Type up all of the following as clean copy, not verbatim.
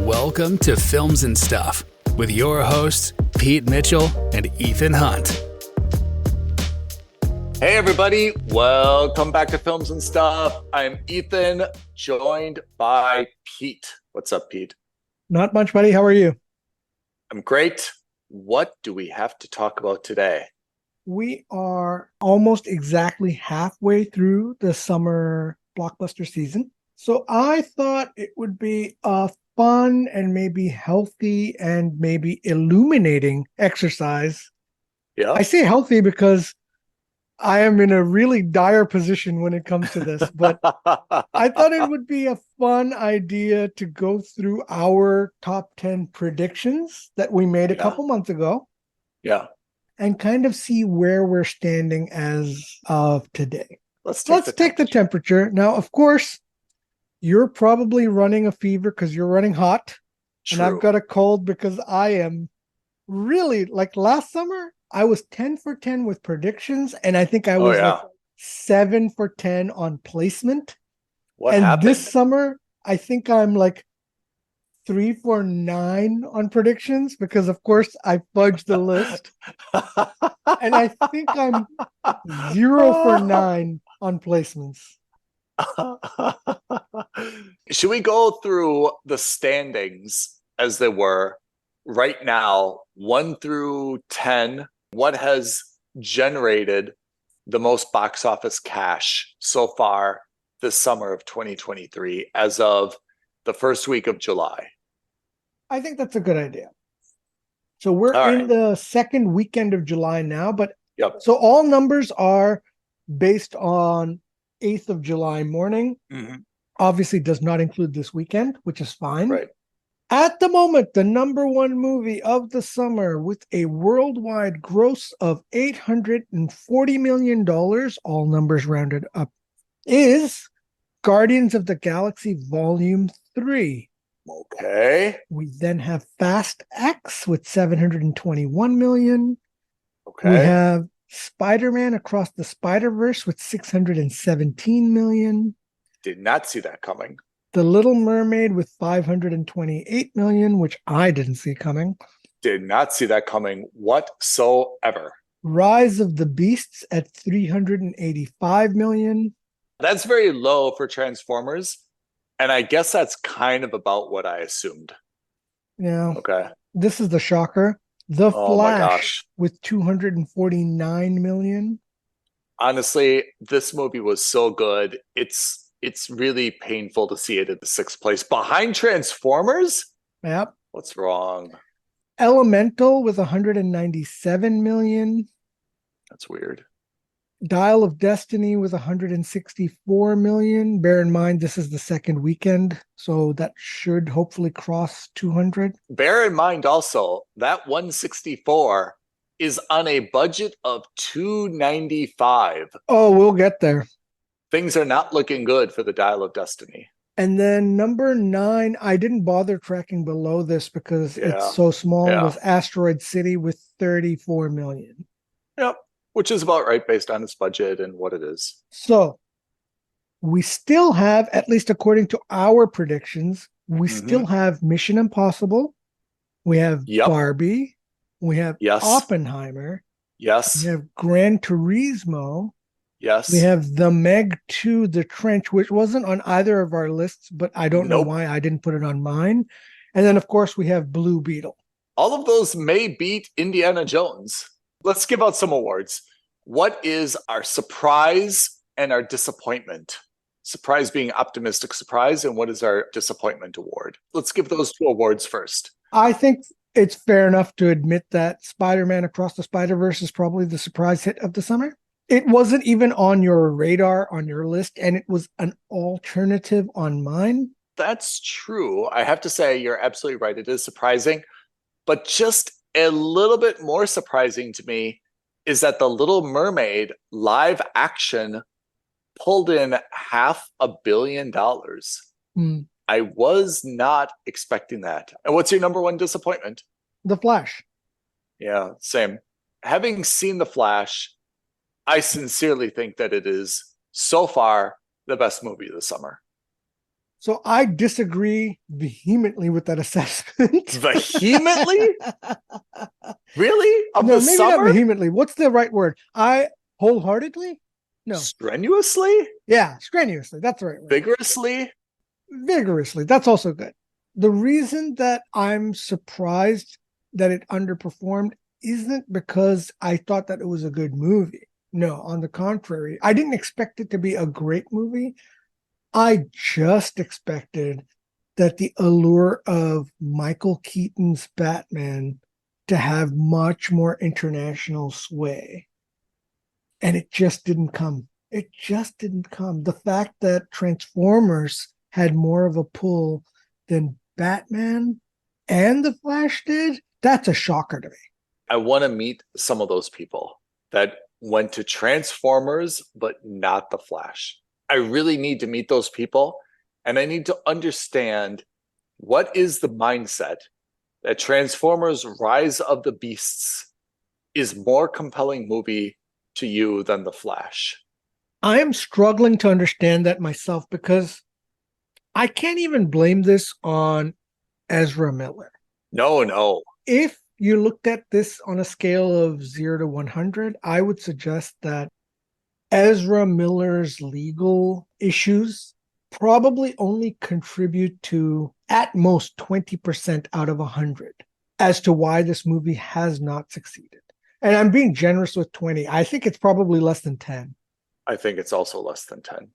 Welcome to Films and Stuff with your hosts, Pete Mitchell and Ethan Hunt. Hey everybody, welcome back to Films and Stuff. I'm Ethan, joined by Pete. What's up, Pete? Not much, buddy. How are you? I'm great. What do we have to talk about today? We are almost exactly halfway through the summer blockbuster season. So I thought it would be a fun and maybe healthy and maybe illuminating exercise. Yeah. I say healthy because I am in a really dire position when it comes to this, but I thought it would be a fun idea to go through our top 10 predictions that we made a couple months ago. Yeah. And kind of see where we're standing as of today. Let's take the temperature. Now, of course, you're probably running a fever because you're running hot. True. And I've got a cold because I am really, like last summer, I was 10 for 10 with predictions. And I think I was like 7 for 10 on placement. What happened? This summer, I think I'm like 3 for 9 on predictions because, of course, I fudged the list. And I think I'm 0 for 9 on placements. Should we go through the standings as they were right now, 1 through 10? What has generated the most box office cash so far this summer of 2023 as of the first week of July? I think that's a good idea. So we're in the second weekend of July now, but so all numbers are based on 8th of July morning. Mm-hmm. Obviously does not include this weekend, which is fine. Right. At the moment, the number one movie of the summer with a worldwide gross of $840 million, all numbers rounded up, is Guardians of the Galaxy Volume 3. Okay. We then have Fast X with 721 million. Okay. We have Spider-Man Across the Spider-Verse with 617 million. Did not see that coming. The Little Mermaid with 528 million, which I didn't see coming. Did not see that coming whatsoever. Rise of the Beasts at 385 million. That's very low for Transformers. And I guess that's kind of about what I assumed. Yeah. Okay. This is the shocker. The Flash with 249 million. Honestly, this movie was so good. It's really painful to see it at the 6th place. Behind Transformers? Yep. What's wrong? Elemental with 197 million. That's weird. Dial of Destiny with 164 million. Bear in mind, this is the second weekend, so that should hopefully cross 200. Bear in mind also, that 164 is on a budget of 295. Oh, we'll get there. Things are not looking good for the Dial of Destiny. And then number 9, I didn't bother tracking below this because it's so small, was Asteroid City with 34 million. Yep. Which is about right based on its budget and what it is. So we still have, at least according to our predictions, we still have Mission Impossible. We have Barbie. We have Oppenheimer. Yes. We have Gran Turismo. Yes. We have The Meg 2, The Trench, which wasn't on either of our lists, but I don't know why I didn't put it on mine. And then, of course, we have Blue Beetle. All of those may beat Indiana Jones. Let's give out some awards. What is our surprise and our disappointment? Surprise being optimistic surprise, and what is our disappointment award? Let's give those 2 awards first. I think it's fair enough to admit that Spider-Man Across the Spider-Verse is probably the surprise hit of the summer. It wasn't even on your radar, on your list, and it was an alternative on mine. That's true. I have to say, you're absolutely right. It is surprising, but just a little bit more surprising to me is that The Little Mermaid live action pulled in $500 million. I was not expecting that. And what's your number one disappointment? The Flash. Yeah, same. Having seen The Flash, I sincerely think that it is so far the best movie of the summer. So I disagree vehemently with that assessment. Vehemently? Really? Of No, the maybe not summer? vehemently. What's the right word? I wholeheartedly? No. Strenuously? Yeah, strenuously. That's the right word. Vigorously? Vigorously. That's also good. The reason that I'm surprised that it underperformed isn't because I thought that it was a good movie. No, on the contrary, I didn't expect it to be a great movie. I just expected that the allure of Michael Keaton's Batman to have much more international sway. And it just didn't come. It just didn't come. The fact that Transformers had more of a pull than Batman and The Flash did, that's a shocker to me. I want to meet some of those people that went to Transformers, but not The Flash. I really need to meet those people, and I need to understand what is the mindset that Transformers Rise of the Beasts is more compelling movie to you than The Flash. I am struggling to understand that myself because I can't even blame this on Ezra Miller. No. If you looked at this on a scale of 0 to 100, I would suggest that Ezra Miller's legal issues probably only contribute to at most 20% out of 100 as to why this movie has not succeeded. And I'm being generous with 20. I think it's probably less than 10. I think it's also less than 10.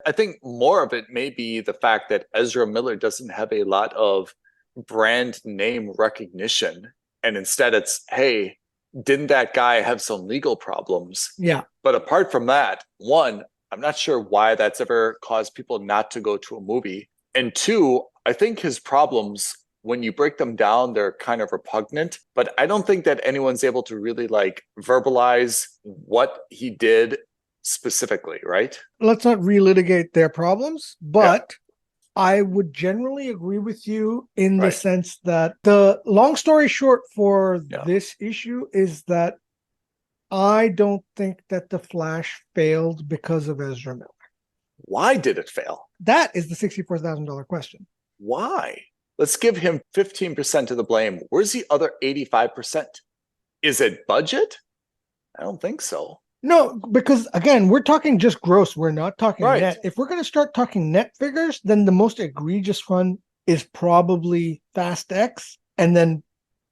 I think more of it may be the fact that Ezra Miller doesn't have a lot of brand name recognition. And instead it's, hey, didn't that guy have some legal problems? Yeah. But apart from that, one, I'm not sure why that's ever caused people not to go to a movie. And two, I think his problems, when you break them down, they're kind of repugnant. But I don't think that anyone's able to really like verbalize what he did specifically, right? Let's not relitigate their problems, but I would generally agree with you in the sense that the long story short for this issue is that I don't think that The Flash failed because of Ezra Miller. Why did it fail? That is the $64,000 question. Why? Let's give him 15% of the blame. Where's the other 85%? Is it budget? I don't think so. No, because again, we're talking just gross. We're not talking Right. net. If we're going to start talking net figures, then the most egregious one is probably Fast X, and then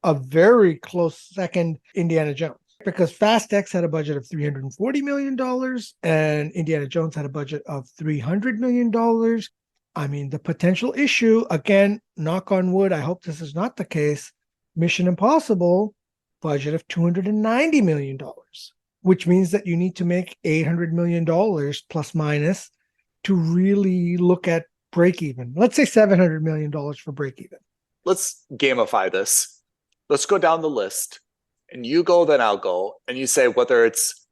a very close second, Indiana Jones. Because Fast X had a budget of $340 million and Indiana Jones had a budget of $300 million. I mean, the potential issue, again, knock on wood, I hope this is not the case. Mission Impossible, budget of $290 million. Which means that you need to make $800 million plus minus to really look at break even. Let's say $700 million for break even. Let's gamify this. Let's go down the list. And you go, then I'll go. And you say whether it's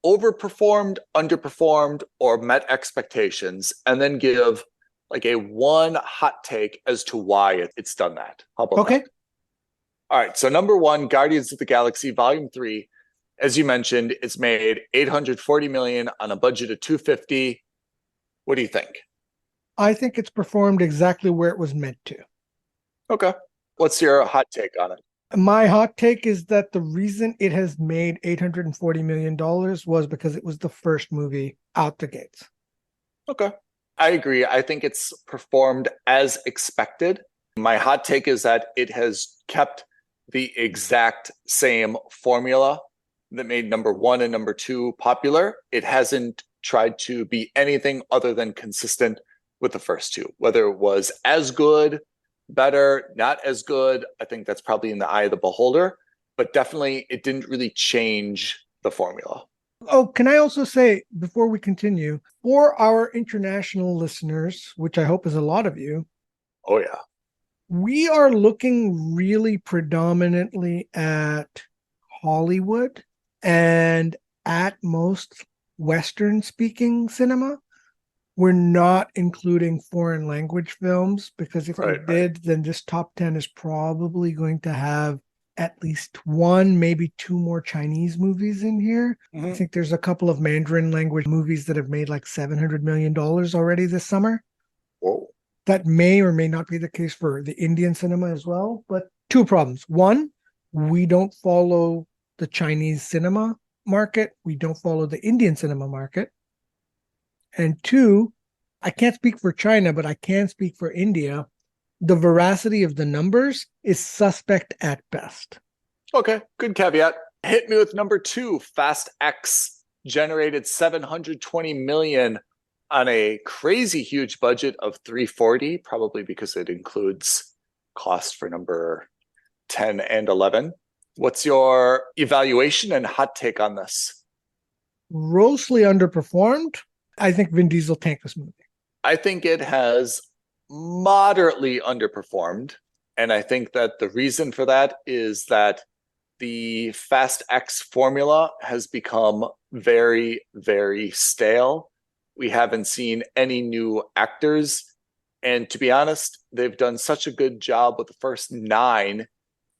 overperformed, underperformed, or met expectations. And then give like a one hot take as to why it's done that. How about that? All right. So number one, Guardians of the Galaxy Volume 3. As you mentioned, it's made $840 million on a budget of $250. What do you think? I think it's performed exactly where it was meant to. Okay. What's your hot take on it? My hot take is that the reason it has made $840 million was because it was the first movie out the gates. Okay. I agree. I think it's performed as expected. My hot take is that it has kept the exact same formula that made number one and number two popular. It hasn't tried to be anything other than consistent with the first two, whether it was as good, better, not as good. I think that's probably in the eye of the beholder, but definitely it didn't really change the formula. Oh, can I also say before we continue, for our international listeners, which I hope is a lot of you. Oh yeah. We are looking really predominantly at Hollywood and at most Western speaking cinema. We're not including foreign language films because if we did, then this top 10 is probably going to have at least one, maybe two more Chinese movies in here. I think there's a couple of Mandarin language movies that have made like $700 million already this summer. Whoa. That may or may not be the case for the Indian cinema as well, but two problems. One, we don't follow the Chinese cinema market. We don't follow the Indian cinema market. And two, I can't speak for China, but I can speak for India. The veracity of the numbers is suspect at best. Okay, good caveat. Hit me with number 2. Fast X generated 720 million on a crazy huge budget of 340, probably because it includes cost for number 10 and 11. What's your evaluation and hot take on this? Grossly underperformed. I think Vin Diesel tanked this movie. I think it has moderately underperformed. And I think that the reason for that is that the Fast X formula has become very, very stale. We haven't seen any new actors. And to be honest, they've done such a good job with the first 9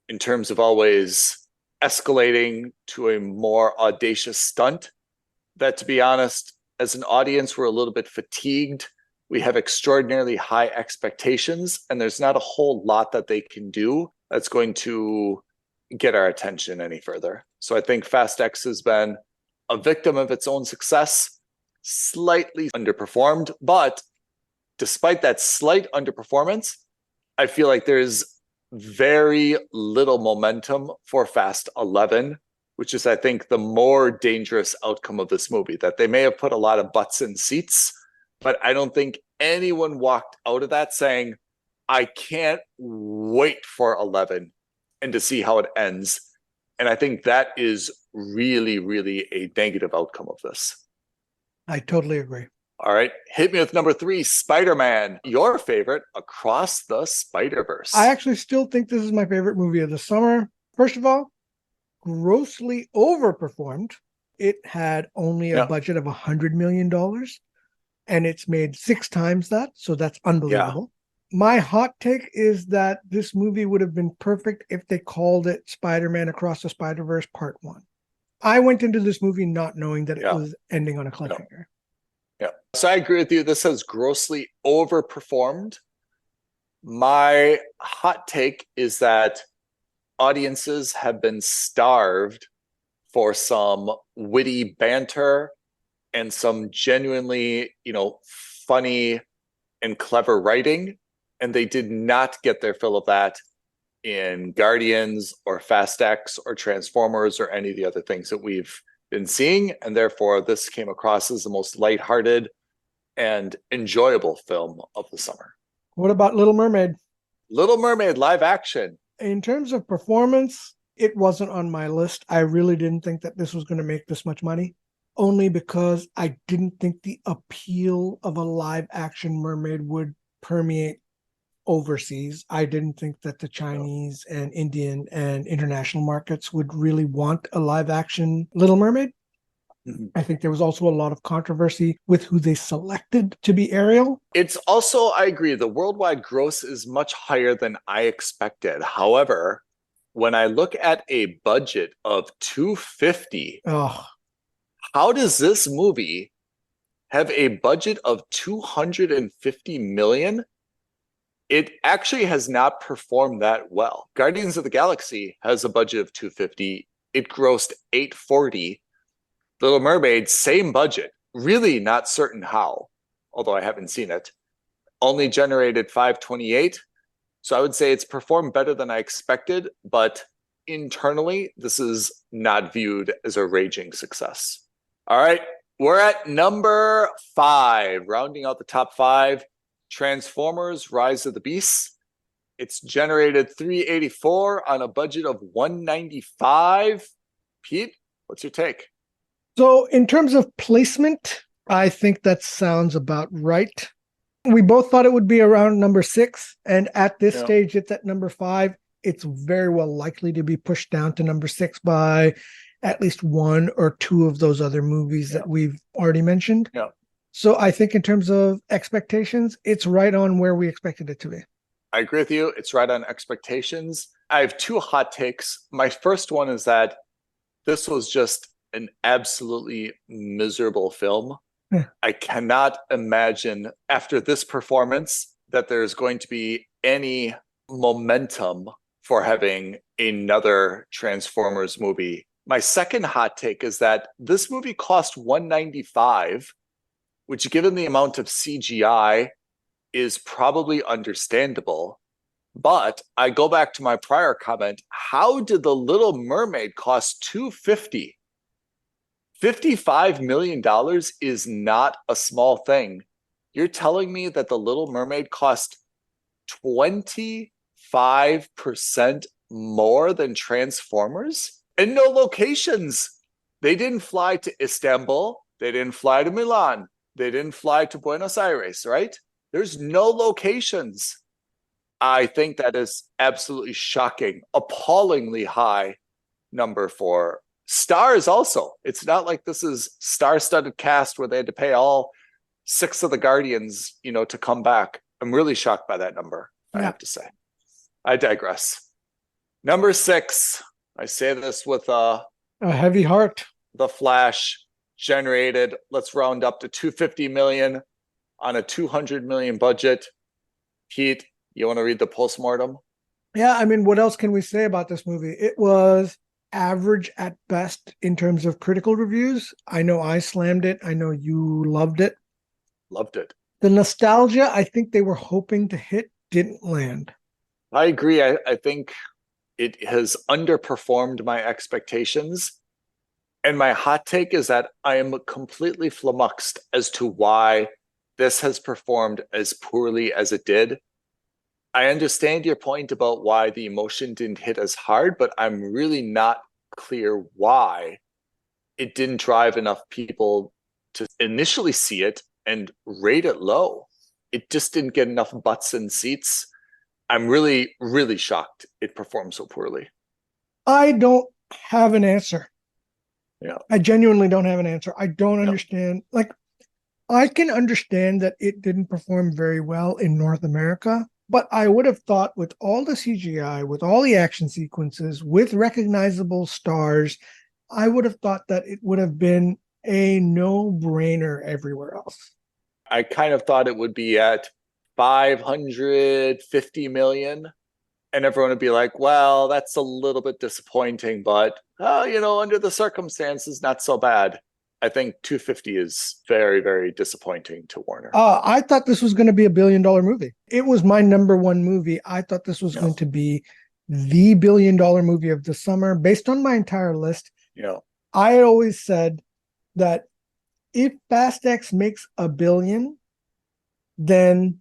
in terms of always escalating to a more audacious stunt that, to be honest, as an audience, we're a little bit fatigued. We have extraordinarily high expectations, and there's not a whole lot that they can do that's going to get our attention any further. So I think Fast X has been a victim of its own success, slightly underperformed, but despite that slight underperformance, I feel like there's very little momentum for Fast 11, which is, I think, the more dangerous outcome of this movie, that they may have put a lot of butts in seats, but I don't think anyone walked out of that saying, I can't wait for 11 and to see how it ends. And I think that is really, really a negative outcome of this. I totally agree. All right. Hit me with number 3, Spider-Man, your favorite Across the Spider-Verse. I actually still think this is my favorite movie of the summer. First of all, grossly overperformed. It had only a budget of $100 million, and it's made 6 times that. So that's unbelievable. My hot take is that this movie would have been perfect if they called it Spider-Man Across the Spider-Verse Part 1. I went into this movie not knowing that it was ending on a cliffhanger. Yeah. So I agree with you. This has grossly overperformed. My hot take is that audiences have been starved for some witty banter and some genuinely, funny and clever writing. And they did not get their fill of that in Guardians or Fast X or Transformers or any of the other things that we've been seeing. And therefore, this came across as the most lighthearted and enjoyable film of the summer. What about Little Mermaid? Little Mermaid live action. In terms of performance, it wasn't on my list. I really didn't think that this was going to make this much money, only because I didn't think the appeal of a live action mermaid would permeate overseas. I didn't think that the Chinese and Indian and international markets would really want a live action Little Mermaid. I think there was also a lot of controversy with who they selected to be Ariel. It's also, I agree, the worldwide gross is much higher than I expected. However, when I look at a budget of $250, how does this movie have a budget of $250 million? It actually has not performed that well. Guardians of the Galaxy has a budget of $250. It grossed $840. Little Mermaid, same budget, really not certain how, although I haven't seen it, only generated $528. So I would say it's performed better than I expected, but internally, this is not viewed as a raging success. All right, we're at number 5, rounding out the top 5, Transformers Rise of the Beasts. It's generated $384 on a budget of $195. Pete, what's your take? So in terms of placement, I think that sounds about right. We both thought it would be around number 6. And at this stage, it's at number 5. It's very well likely to be pushed down to number 6 by at least 1 or 2 of those other movies that we've already mentioned. So I think in terms of expectations, it's right on where we expected it to be. I agree with you. It's right on expectations. I have 2 hot takes. My first one is that this was just an absolutely miserable film. I cannot imagine, after this performance, that there's going to be any momentum for having another Transformers movie. My second hot take is that this movie cost $195, which given the amount of CGI is probably understandable. But I go back to my prior comment. How did The Little Mermaid cost $250? $55 million is not a small thing. You're telling me that The Little Mermaid cost 25% more than Transformers? And no locations. They didn't fly to Istanbul. They didn't fly to Milan. They didn't fly to Buenos Aires, right? There's no locations. I think that is absolutely shocking, appallingly high number for stars also. It's not like this is star-studded cast where they had to pay all 6 of the Guardians, to come back. I'm really shocked by that number, I have to say. I digress. Number 6, I say this with a heavy heart. The Flash generated, let's round up to $250 million on a $200 million budget. Pete, you want to read the postmortem? Yeah, I mean, what else can we say about this movie? It was average at best in terms of critical reviews. I know I slammed it. I know you loved it. Loved it. The nostalgia I think they were hoping to hit didn't land. I agree. I think it has underperformed my expectations. And my hot take is that I am completely flummoxed as to why this has performed as poorly as it did. I understand your point about why the emotion didn't hit as hard, but I'm really not clear why it didn't drive enough people to initially see it and rate it low. It just didn't get enough butts in seats. I'm really, really shocked it performed so poorly. I don't have an answer. Yeah. I genuinely don't have an answer. I don't understand. Like, I can understand that it didn't perform very well in North America, but I would have thought with all the CGI, with all the action sequences, with recognizable stars, I would have thought that it would have been a no-brainer everywhere else. I kind of thought it would be at 550 million, and everyone would be like, well, that's a little bit disappointing, but under the circumstances, not so bad. I think 250 is very, very disappointing to Warner. I thought this was going to be a $1 billion movie. It was my number one movie. I thought this was going to be the $1 billion movie of the summer based on my entire list. Yeah. I always said that if Fast X makes $1 billion, then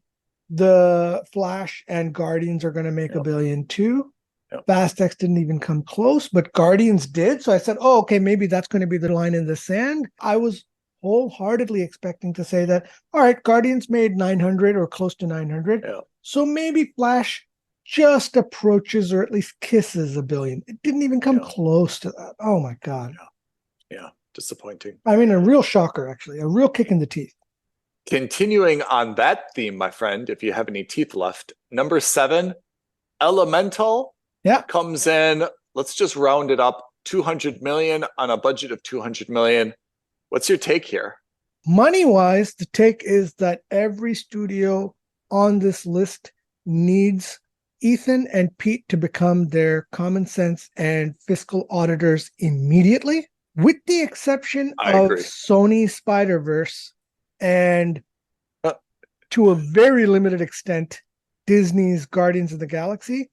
the Flash and Guardians are going to make $1 billion too. Fast X didn't even come close, but Guardians did. So I said, oh, okay, maybe that's going to be the line in the sand. I was wholeheartedly expecting to say that, all right, Guardians made 900 or close to 900. Yeah. So maybe Flash just approaches or at least kisses $1 billion. It didn't even come close to that. Oh my God. Yeah. Disappointing. I mean, a real shocker, actually, a real kick in the teeth. Continuing on that theme, my friend, if you have any teeth left, number 7, Elemental. Comes in, let's just round it up, 200 million on a budget of 200 million. What's your take here? Money-wise, the take is that every studio on this list needs Ethan and Pete to become their common sense and fiscal auditors immediately, with the exception of Sony Spider-Verse and to a very limited extent, Disney's Guardians of the Galaxy.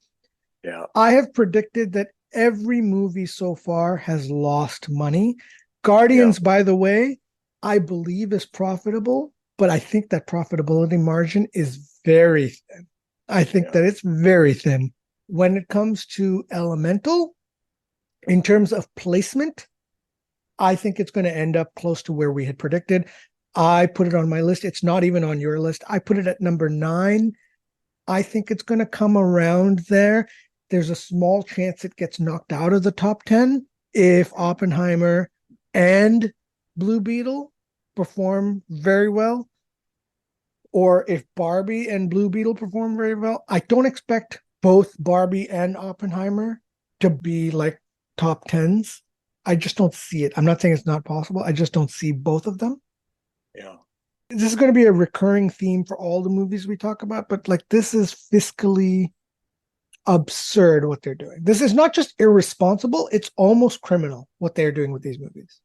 Yeah. I have predicted that every movie so far has lost money. Guardians, by the way, I believe is profitable, but I think that profitability margin is very thin. I think that it's very thin. When it comes to Elemental, in terms of placement, I think it's going to end up close to where we had predicted. I put it on my list. It's not even on your list. I put it at number 9. I think it's going to come around there. There's a small chance it gets knocked out of the top 10 if Oppenheimer and Blue Beetle perform very well, or if Barbie and Blue Beetle perform very well. I don't expect both Barbie and Oppenheimer to be like top 10s. I just don't see it. I'm not saying it's not possible. I just don't see both of them. Yeah. this is going to be a recurring theme for all the movies we talk about, but like this is fiscally absurd what they're doing. This is not just irresponsible, it's almost criminal what they're doing with these movies.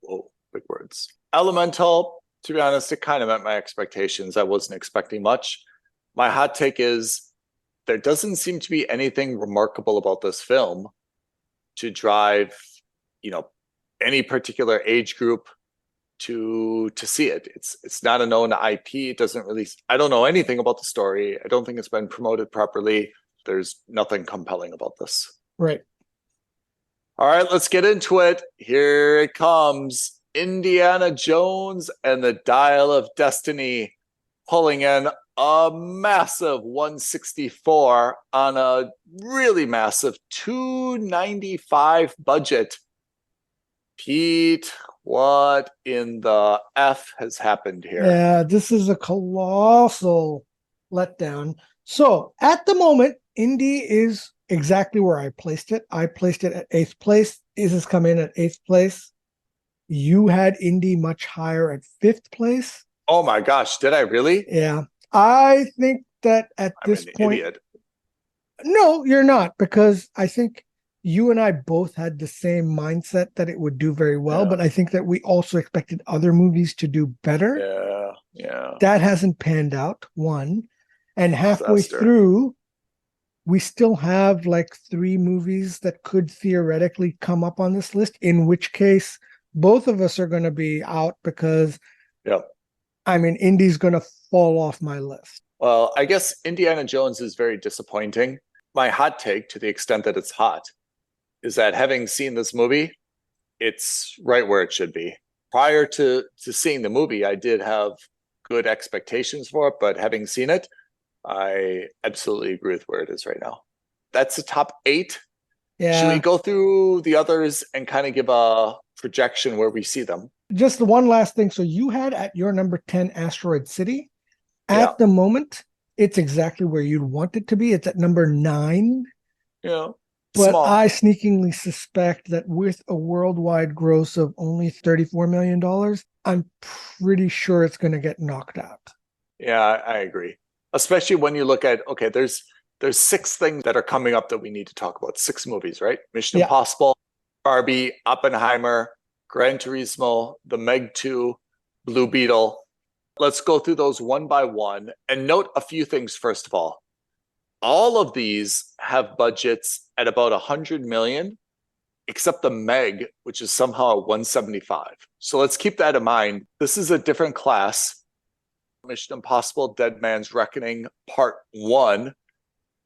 Whoa, big words. Elemental, to be honest, it kind of met my expectations. I wasn't expecting much. My hot take is there doesn't seem to be anything remarkable about this film to drive, any particular age group to see it. It's not a known IP. It doesn't really, I don't know anything about the story. I don't think it's been promoted properly. There's nothing compelling about this. Right. All right, let's get into it. Here it comes. Indiana Jones and the Dial of Destiny, pulling in a massive 164 on a really massive 295 budget. Pete, what in the F has happened here? Yeah, this is a colossal letdown. So at the moment, Indy is exactly where I placed it. I placed it at 8th place. This has come in at 8th place. You had Indy much higher at 5th place. Oh my gosh, did I really? Yeah. I think that at this point, idiot. No, you're not, because I think you and I both had the same mindset that it would do very well, but I think that we also expected other movies to do better. Yeah. That hasn't panned out, one. And halfway through, we still have like 3 movies that could theoretically come up on this list, in which case both of us are going to be out because, Indy's going to fall off my list. Well, I guess Indiana Jones is very disappointing. My hot take, to the extent that it's hot, is that having seen this movie, it's right where it should be. Prior to seeing the movie, I did have good expectations for it, but having seen it, I absolutely agree with where it is right now. That's the top 8. Yeah. Should we go through the others and kind of give a projection where we see them? Just the one last thing. So you had at your number 10 Asteroid City. At the moment, it's exactly where you'd want it to be. It's at number 9. Yeah. But Small. I sneakingly suspect that with a worldwide gross of only $34 million, I'm pretty sure it's going to get knocked out. Yeah, I agree. Especially when you look at, okay, there's 6 things that are coming up that we need to talk about. 6 movies, right? Mission Impossible, Barbie, Oppenheimer, Gran Turismo, The Meg 2, Blue Beetle. Let's go through those one by one and note a few things first of all. All of these have budgets at about 100 million, except the Meg, which is somehow 175. So let's keep that in mind. This is a different class. Mission Impossible Dead Man's Reckoning Part 1.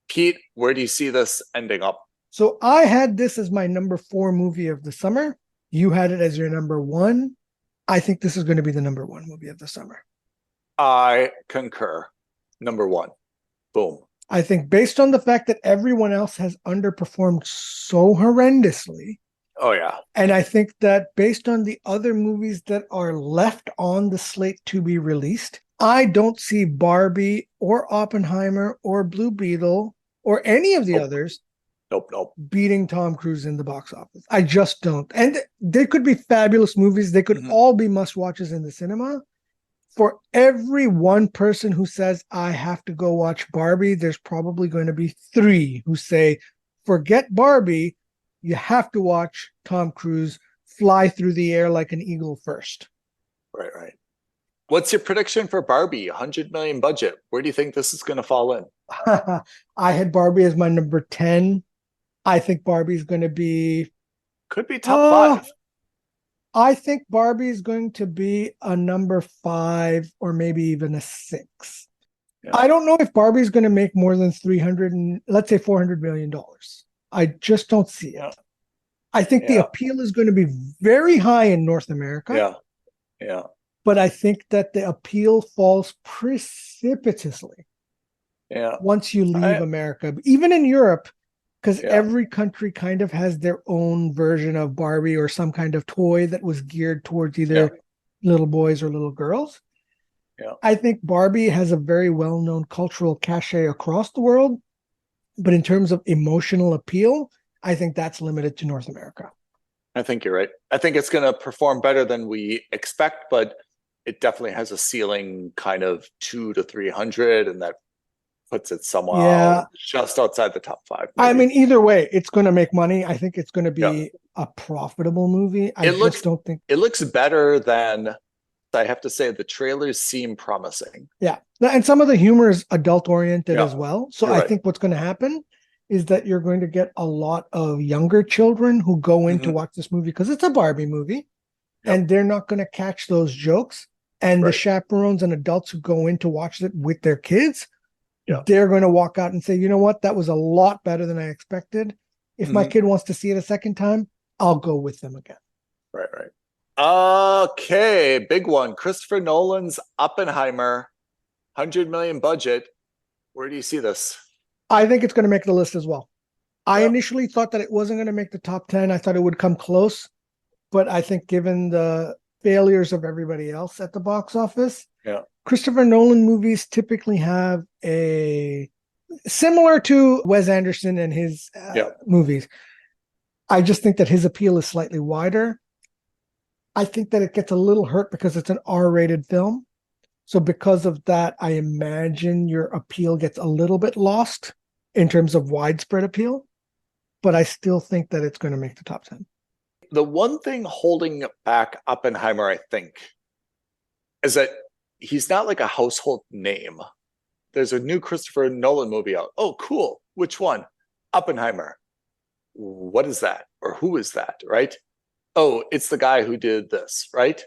Pete, where do you see this ending up? So I had this as my number 4 movie of the summer. You had it as your number 1. I think this is going to be the number 1 movie of the summer. I concur. Number 1. Boom. I think based on the fact that everyone else has underperformed so horrendously. Oh, yeah. And I think that based on the other movies that are left on the slate to be released, I don't see Barbie or Oppenheimer or Blue Beetle or any of the others beating Tom Cruise in the box office. I just don't. And they could be fabulous movies. They could all be must-watches in the cinema. For every one person who says, I have to go watch Barbie, there's probably going to be 3 who say, forget Barbie, you have to watch Tom Cruise fly through the air like an eagle first. Right. What's your prediction for Barbie? 100 million budget. Where do you think this is going to fall in? I had Barbie as my number 10. I think Barbie's going to be... Could be top 5. I think Barbie is going to be a number 5 or maybe even a 6. Yeah. I don't know if Barbie is going to make more than $400 million. I just don't see it. I think the appeal is going to be very high in North America. Yeah. But I think that the appeal falls precipitously. Once you leave America, even in Europe, because every country kind of has their own version of Barbie or some kind of toy that was geared towards either little boys or little girls. I think Barbie has a very well-known cultural cachet across the world, but in terms of emotional appeal, I think that's limited to North America. I think you're right. I think it's going to perform better than we expect, but it definitely has a ceiling kind of 200 to 300, and that puts it somehow Yeah. just outside the top five, I maybe. mean, either way, it's going to make money. I think it's going to Yeah. be a profitable movie. I It just looks don't think. it looks better than, I have to say, the trailers seem promising. Yeah. And some of the humor is adult oriented Yeah, as well. So you're I right. think what's going to happen is that you're going to get a lot of younger children who go in to Hmm. watch this movie because it's a Barbie movie Yep. and they're not going to catch those jokes. And the Right. chaperones and adults who go in to watch it with their kids, Yeah. they're going to walk out and say, you know what? That was a lot better than I expected. If my Hmm. kid wants to see it a second time, I'll go with them again. Right. Right. Okay. Big one. Christopher Nolan's Oppenheimer, 100 million budget. Where do you see this? I think it's going to make the list as well. I Yeah. initially thought that it wasn't going to make the top 10. I thought it would come close, but I think given the failures of everybody else at the box office, Yeah. Christopher Nolan movies typically have a similar to Wes Anderson and his Yeah. movies. I just think that his appeal is slightly wider. I think that it gets a little hurt because it's an R-rated film. So because of that, I imagine your appeal gets a little bit lost in terms of widespread appeal, but I still think that it's going to make the top 10. The one thing holding back Oppenheimer, I think, is that he's not like a household name. There's a new Christopher Nolan movie out. Oh, cool. Which one? Oppenheimer. What is that? Or who is that? Right? Oh, it's the guy who did this, right?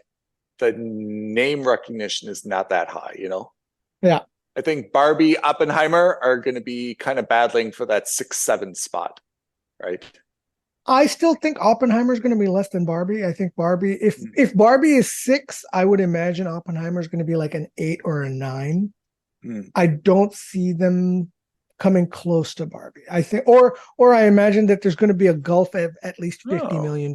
The name recognition is not that high, you know? Yeah. I think Barbie, Oppenheimer are going to be kind of battling for that 6, 7 spot, right? I still think Oppenheimer is going to be less than Barbie. I think Barbie, if Barbie is 6, I would imagine Oppenheimer is going to be like an 8 or a 9. I don't see them coming close to Barbie. I think, or I imagine that there's going to be a gulf of at least $50 million.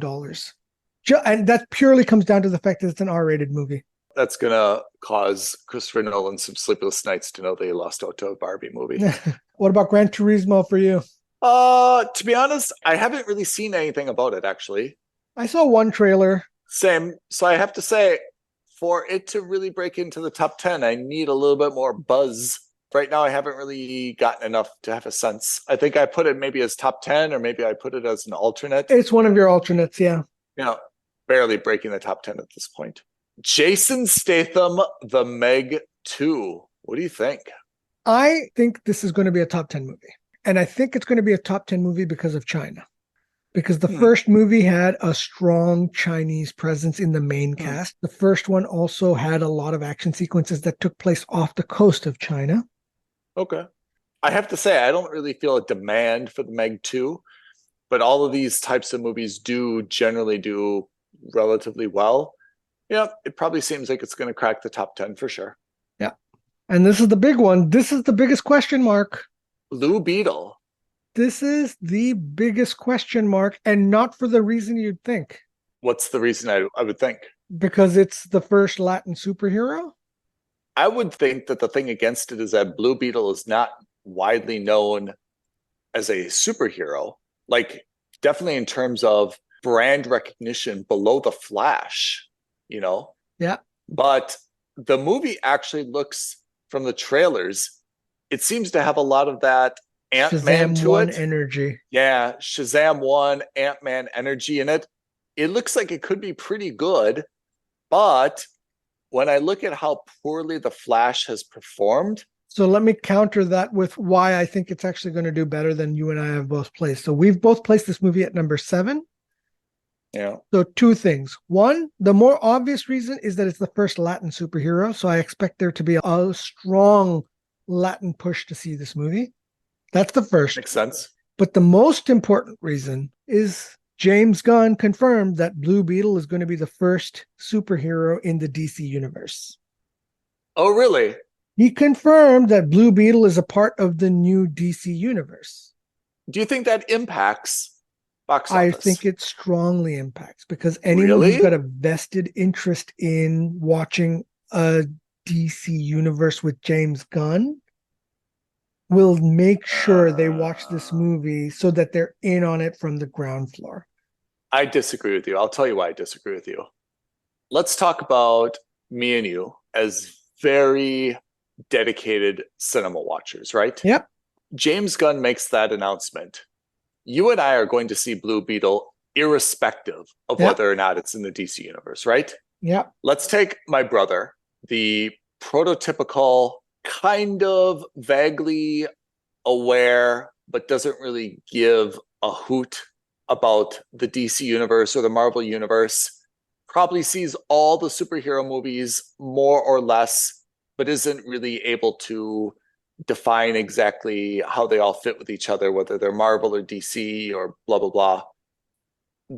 And that purely comes down to the fact that it's an R-rated movie. That's going to cause Christopher Nolan some sleepless nights to know they lost out to a Barbie movie. What about Gran Turismo for you? To be honest, I haven't really seen anything about it, actually. I saw one trailer. Same. So I have to say, for it to really break into the top 10, I need a little bit more buzz. Right now, I haven't really gotten enough to have a sense. I think I put it maybe as top 10, or maybe I put it as an alternate. It's one of your alternates, yeah. You know, barely breaking the top 10 at this point. Jason Statham, The Meg 2. What do you think? I think this is going to be a top 10 movie. And I think it's going to be a top 10 movie because of China. Because the first movie had a strong Chinese presence in the main cast. The first one also had a lot of action sequences that took place off the coast of China. Okay. I have to say, I don't really feel a demand for the Meg 2, but all of these types of movies do generally do relatively well. Yeah, it probably seems like it's going to crack the top 10 for sure. Yeah. And this is the big one. This is the biggest question mark. Blue Beetle. This is the biggest question mark, and not for the reason you'd think. What's the reason I would think? Because it's the first Latin superhero? I would think that the thing against it is that Blue Beetle is not widely known as a superhero. Like, definitely in terms of brand recognition below the Flash, you know? Yeah. But the movie actually looks, from the trailers, it seems to have a lot of that Ant-Man Shazam to 1 it. energy. Yeah, Shazam 1, Ant-Man energy in it. It looks like it could be pretty good, but when I look at how poorly the Flash has performed. So let me counter that with why I think it's actually going to do better than you and I have both placed. So we've both placed this movie at number 7. Yeah. So 2 things. One, the more obvious reason is that it's the first Latin superhero. So I expect there to be a strong Latin push to see this movie. That's the first. Makes sense. But the most important reason is James Gunn confirmed that Blue Beetle is going to be the first superhero in the DC universe. Oh, really? He confirmed that Blue Beetle is a part of the new DC universe. Do you think that impacts box office? I think it strongly impacts, because anyone who's got a vested interest in watching a DC universe with James Gunn will make sure they watch this movie so that they're in on it from the ground floor. I disagree with you. I'll tell you why I disagree with you. Let's talk about me and you as very dedicated cinema watchers, right? Yep. James Gunn makes that announcement. You and I are going to see Blue Beetle irrespective of Yep. whether or not it's in the DC universe, right? Yep. Let's take my brother, the prototypical, kind of vaguely aware, but doesn't really give a hoot about the DC universe or the Marvel universe. Probably sees all the superhero movies more or less, but isn't really able to define exactly how they all fit with each other, whether they're Marvel or DC or blah, blah, blah.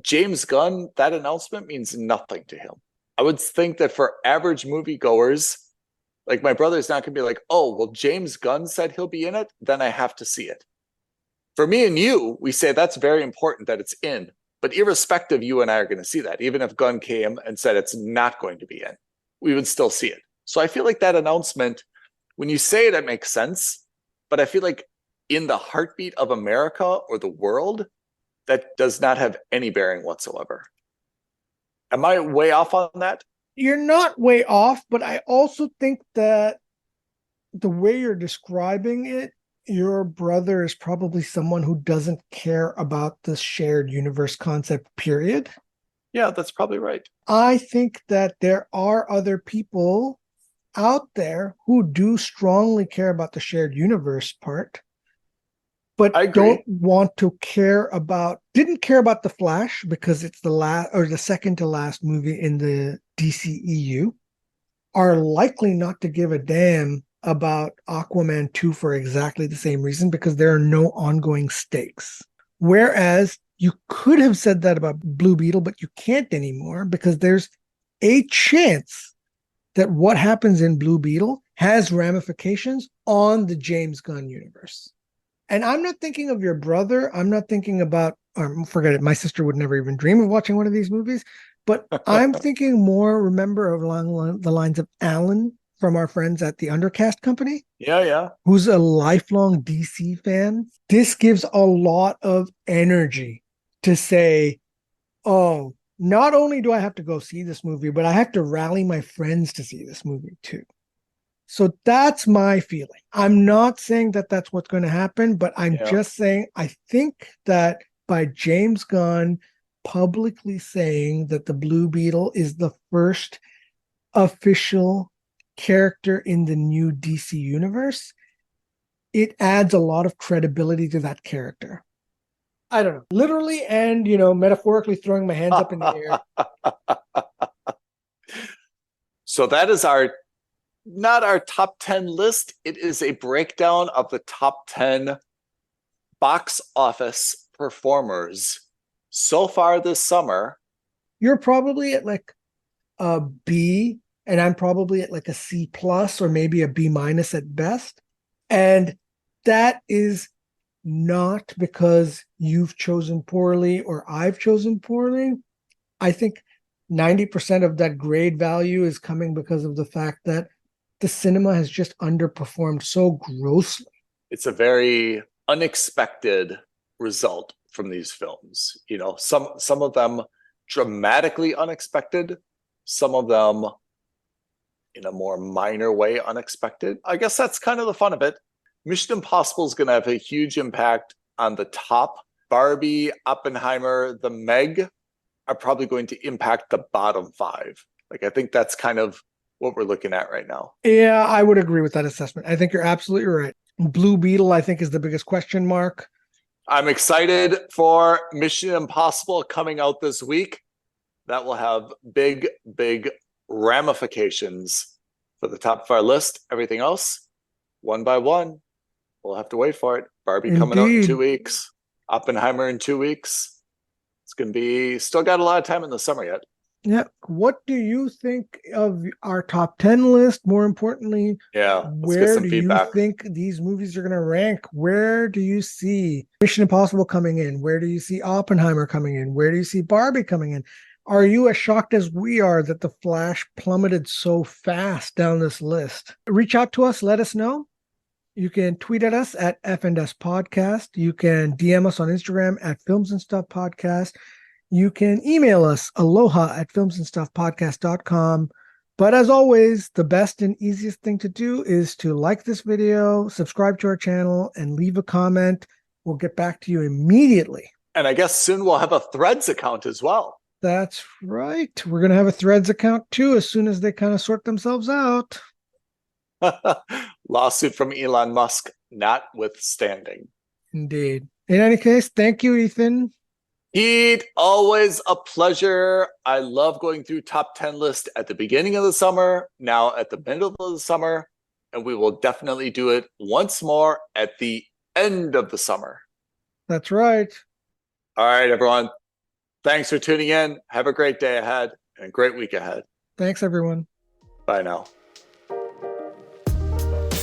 James Gunn, that announcement means nothing to him. I would think that for average moviegoers, like my brother's not going to be like, oh, well, James Gunn said he'll be in it, then I have to see it. For me and you, we say that's very important that it's in, but irrespective, you and I are going to see that. Even if Gunn came and said it's not going to be in, we would still see it. So I feel like that announcement, when you say it, it makes sense, but I feel like in the heartbeat of America or the world, that does not have any bearing whatsoever. Am I way off on that? You're not way off, but I also think that the way you're describing it, your brother is probably someone who doesn't care about the shared universe concept, period. Yeah, that's probably right. I think that there are other people out there who do strongly care about the shared universe part, but don't want to didn't care about the Flash because it's the last or the second to last movie in the DCEU, are likely not to give a damn about Aquaman 2 for exactly the same reason, because there are no ongoing stakes. Whereas you could have said that about Blue Beetle, but you can't anymore because there's a chance that what happens in Blue Beetle has ramifications on the James Gunn universe. And I'm not thinking of your brother. I'm not thinking about, forget it, my sister would never even dream of watching one of these movies. But I'm thinking more, remember, along the lines of Alan from our friends at the Undercast Company. Yeah. Who's a lifelong DC fan. This gives a lot of energy to say, oh, not only do I have to go see this movie, but I have to rally my friends to see this movie too. So that's my feeling. I'm not saying that that's what's going to happen, but I'm just saying I think that by James Gunn publicly saying that the Blue Beetle is the first official character in the new DC universe, it adds a lot of credibility to that character. I don't know, literally and, metaphorically throwing my hands up in the air. So that is not our top 10 list. It is a breakdown of the top 10 box office performers so far this summer. You're probably at like a B, and I'm probably at like a C plus or maybe a B minus at best. And that is not because you've chosen poorly or I've chosen poorly. I think 90% of that grade value is coming because of the fact that the cinema has just underperformed so grossly. It's a very unexpected result from these films. Some of them dramatically unexpected, some of them in a more minor way unexpected. I guess that's kind of the fun of it. Mission Impossible is going to have a huge impact on the top. Barbie, Oppenheimer, The Meg are probably going to impact the bottom 5. I think that's kind of what we're looking at right now. Yeah, I would agree with that assessment. I think you're absolutely right. Blue Beetle, I think, is the biggest question mark. I'm excited for Mission Impossible coming out this week. That will have big, big ramifications for the top of our list. Everything else, one by one, we'll have to wait for it. Barbie coming out in 2 weeks. Oppenheimer in 2 weeks. It's going to be, still got a lot of time in the summer yet. Yeah. What do you think of our top 10 list? More importantly, where do you think these movies are going to rank? Where do you see Mission Impossible coming in? Where do you see Oppenheimer coming in? Where do you see Barbie coming in? Are you as shocked as we are that The Flash plummeted so fast down this list? Reach out to us. Let us know. You can tweet at us at FNS Podcast. You can DM us on Instagram at Films and Stuff Podcast. You can email us aloha@filmsandstuffpodcast.com. But as always, the best and easiest thing to do is to like this video, subscribe to our channel, and leave a comment. We'll get back to you immediately. And I guess soon we'll have a Threads account as well. That's right. We're going to have a Threads account too as soon as they kind of sort themselves out. Lawsuit from Elon Musk notwithstanding. Indeed. In any case, thank you, Ethan. Pete, always a pleasure. I love going through top 10 lists at the beginning of the summer, now at the middle of the summer, and we will definitely do it once more at the end of the summer. That's right. All right, everyone. Thanks for tuning in. Have a great day ahead and a great week ahead. Thanks, everyone. Bye now.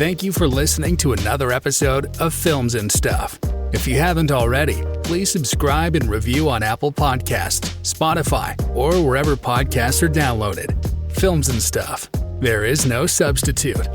Thank you for listening to another episode of Films and Stuff. If you haven't already, please subscribe and review on Apple Podcasts, Spotify, or wherever podcasts are downloaded. Films and Stuff. There is no substitute.